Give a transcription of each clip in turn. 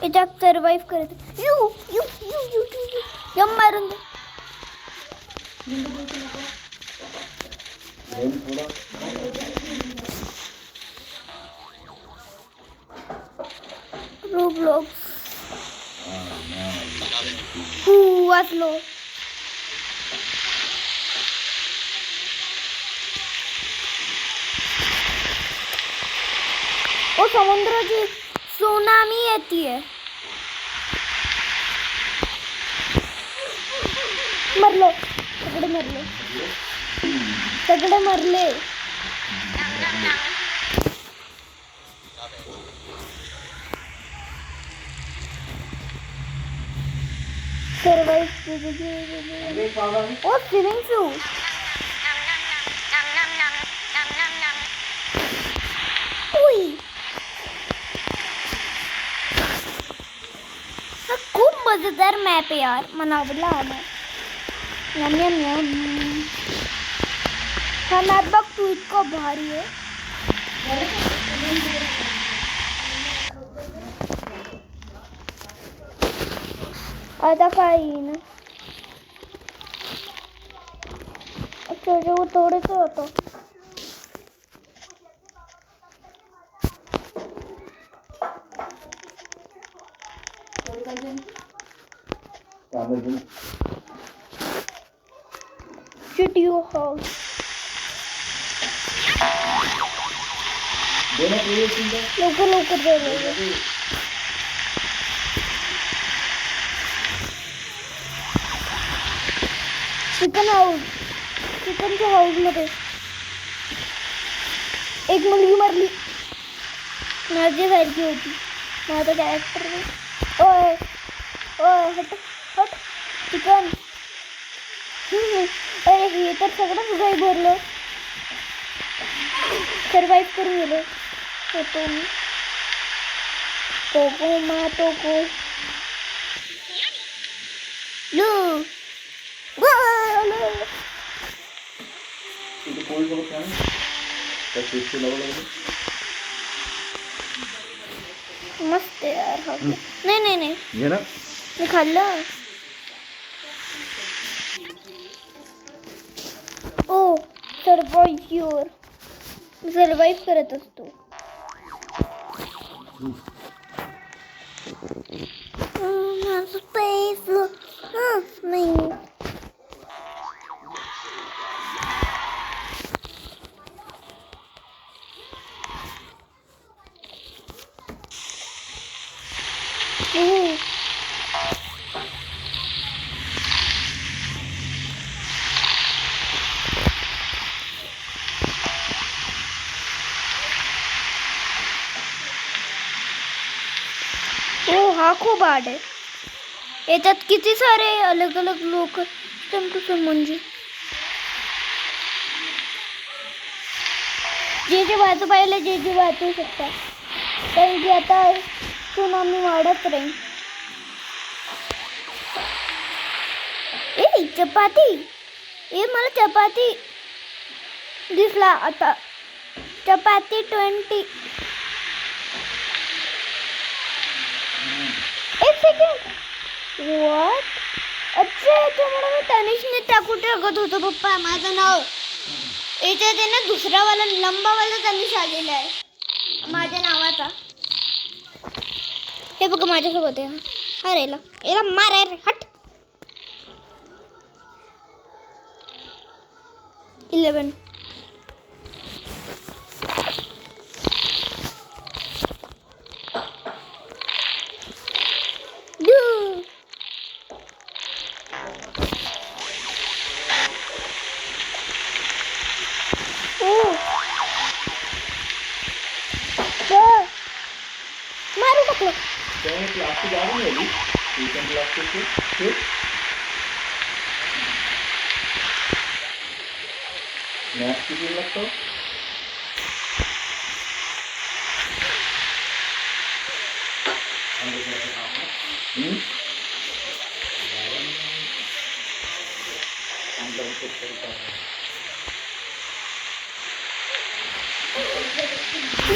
याच्यात सर्वाइव्ह करत you you you you you जम मारून दे. रोब्लॉक्स वाचलो. ओ समुद्राची सुनामी येतीये. मरलो सगळे मरले सगळे मरले. Oh swimming pool. खूप मजेदार मॅप आहे यार. मला आवडला हा मॅप. Yum yum yum. हा मॅप बघ तू इतका भारी आहे. आता काय येईन. अच्छा जो थोडंच होतं. Studio house. लवकर लवकर जायला. Chicken house. चिकनच्या हाऊस मध्ये एक मुलगी मरली. माझ्यासारखी होती. माझा कॅरेक्टर. ओय ओय हट हट चिकन. अरे हे तर सगळंच गाय भरलं. सर्वाइव्ह करून गेलो. तो मी कोको मातो को लो मस्त यार. नाही नाही नाही मी खाल्लं. ओ सर्वाइव्ह सर्वाइव्ह करत असतो. स्पेस नाही. हा खूप हार्ड आहे. याच्यात किती सारे अलग अलग लोक म्हणजे जे वाचू पाहिले जे वाचू शकतात. कारण की आता सुनामी वाढत राहील. ए चपाती. ए मला चपाती दिसला आता. चपाती 20. एक सेकंड. व्हॉट. अच्छा याच्यामुळे मी तनिषने टाकून टाकत होतो पप्पा माझं नाव. याच्यात आहे ना दुसरावाला लंबावाला तनिष आलेला आहे माझ्या नावाचा. हे बघ माझ्यासोबत आहे. अरे याला मार रे हट. 11. मारू टाकलं. प्लास्टिक आ रही है अभी प्लास्टिक से मैथ की दिन लगता हो.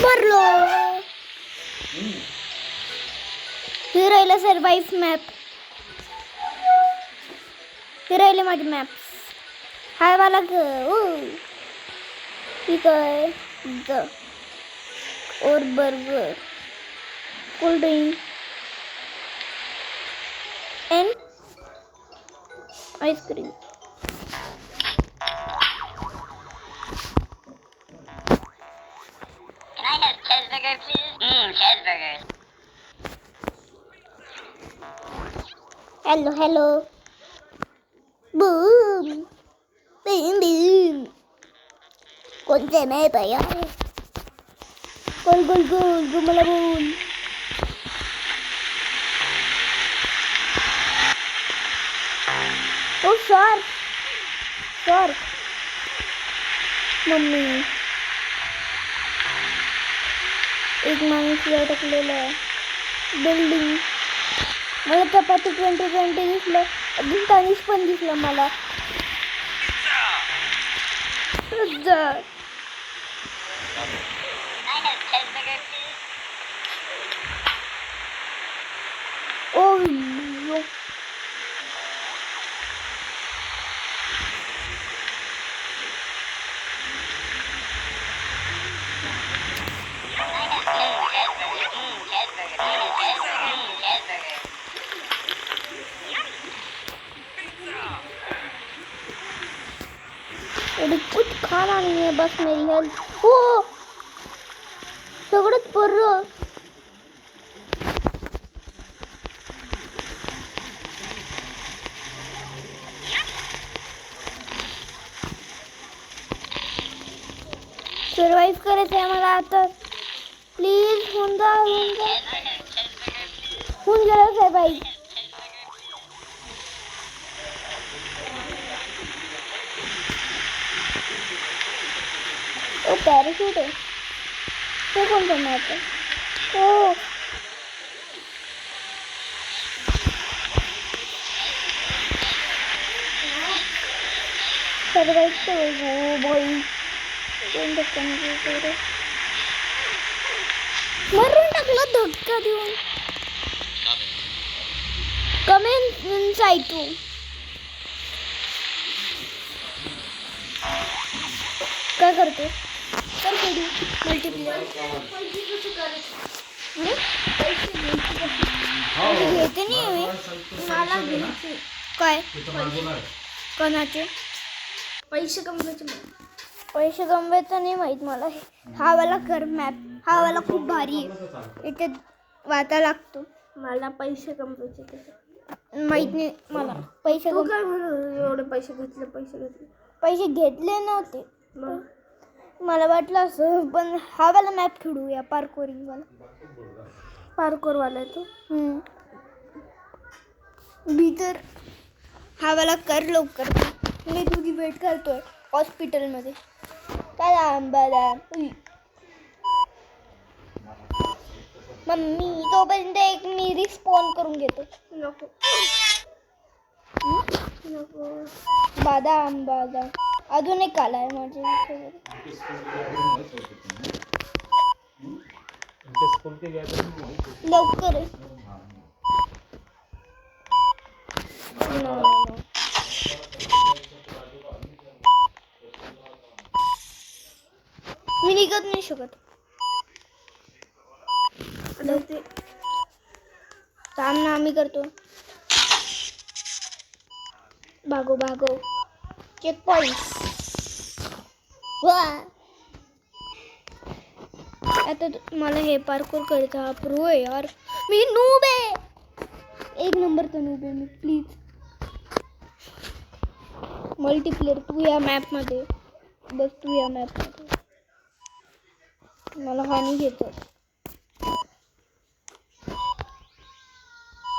मरलो. हे राहिलं सर्वाईव्ह मॅप. हे राहिले माझे मॅप. हा वाला ठीक आहे. और burger, cold drink end ice cream. Can I have cheeseburger, please? Cheeseburger. Hello hello. Boom boom boom. कोणते मॅप आहे यार? गोल गोल गोल गुमला बोल. ओ शार्क शार्क. मम्मी एक माणूस अटकलेला आहे. बिल्डिंग. मला चपाती 2020 दिसलं. अजून तानिश पण दिसलं मला. Can I have cheeseburger, please? ओ अरे कुछ खाना नहीं है, बस मेरी हेल्थ. हो सगळंच पर्र. सर्वाइव्ह करायचं आहे मला आता. प्लीज होऊन जा होऊन गेलं सर्वाइव्ह. ओ पॅराशूट आहे. ते कोणतं मॅप आहे? हो सर्वाइव्ह हो भाई. मरून टाकलं धक्का देऊन. कमेंट साईटू काय करते? तर मल्टीप्लेअर घेते नाही मला घ्यायचे. काय कोणाचे पैसे कमवायचे? पैसे कमवायचं नाही माहीत मला. हा वाला कर मॅप. हा वाला खूप भारी आहे. इथे वाचा लागतो. मला पैसे कमवायचे त्याचे माहीत नाही मला. पैसे तू काय म्हणून एवढे पैसे घेतले? पैसे घेतले नव्हते. मग मला वाटलं असं. पण हा वाला मॅप खेळूया. पार्कोरिंग वाला. पार्कोरवाला आहे तो. भीतर हा वाला कर लवकर. मी तुझी वेट करतोय हॉस्पिटलमध्ये. काय आंबाला मम्मी तोपर्यंत एक मी रिस्पॉन्ड करून घेतो. नको नको. बादाम बादाम अजून एक आलाय माझे इथे. लवकर आहे. मी निघत नाही शकत. ते सामना आम्ही करतो. भागो भागो. Check point. आता मला हे पार्कोर करायचं. हा प्रो आहे यार. मी नूब आहे. एक नंबरचा नूब आहे मी. प्लीज मल्टीप्लेअर तू या मॅपमध्ये बस. तू या मॅपमध्ये. मला हानी घेतो.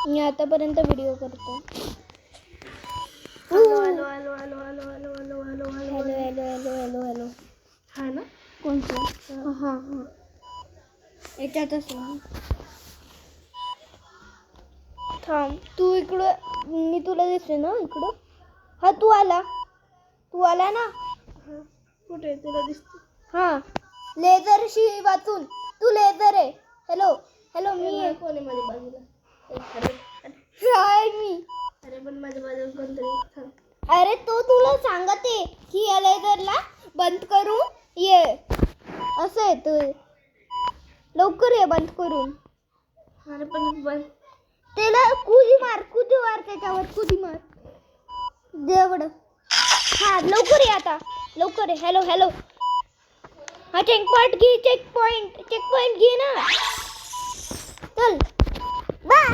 मी आतापर्यंत व्हिडिओ करतो. Hello hello hello hello hello hello hello hello hello hello hello hello hello hello. हा ना कोणतं? हां हां याच्यातच ना. थांब तू इकडं. मी तुला दिसते ना इकडं. हा तू आला ना. कुठे तुला दिसते? हां लेझरशी वाचून. तू लेझर आहे. हॅलो हॅलो मी आहे. कोणी माझ्या बाजूला? काय मी अरे पण माझ्या बाजूला कोणतरी थांब. अरे तो तुला सांगते की एलेझरला बंद करून ये असं आहे तू लवकर ये बंद करून अरे पण त्याला कुदी मार त्याच्यावर कुदी मार देवड हा लवकर ये आता लवकर ये हॅलो हॅलो हा चेक पॉइंट घे ना चल बाय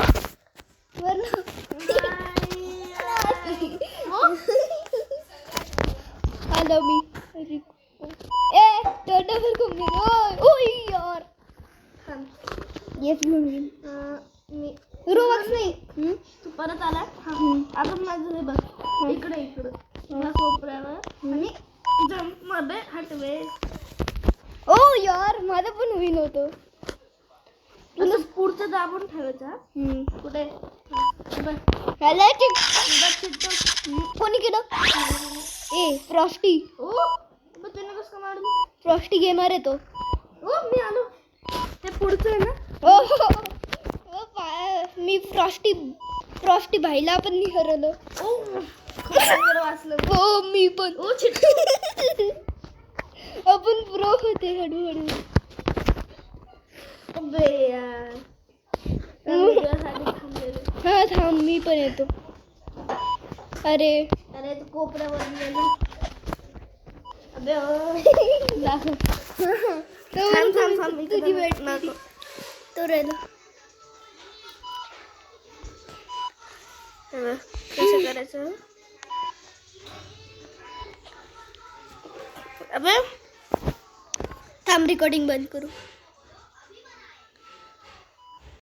हॅलो मी ए तो डबल कंप्लीट ओय यार येस घेऊन मी रोबक्स नाही तू परत आला अजून माझं हे बघ इकडे या कोपऱ्यावर आणि जम्प मध्ये हटवे. ओ यार माझं पण होईन होतं तुला पुढचं दाबून ठेवायचं कुठे हॅलो कोणी केलं ए फ्रॉस्टी ओ मग त्याने कसं मारलं. फ्रॉस्टी गेमर आहे तो ओ मी आलो ते पुढचं आहे ना. मी फ्रॉस्टी भाईला पण नाही हरवलं ओ खरं वाचलं. हो मी पण ओ चिट्टू आपण प्रो होते हळूहळू अबे यार त्यासाठी थांबलेलं. हा थांब मी पण येतो अरे अरे तू कोपऱ्यावर गेला. अबे थांब तुझी वेट नको. तो राहिला कसं करायचं. अबे थांब रेकॉर्डिंग बंद करू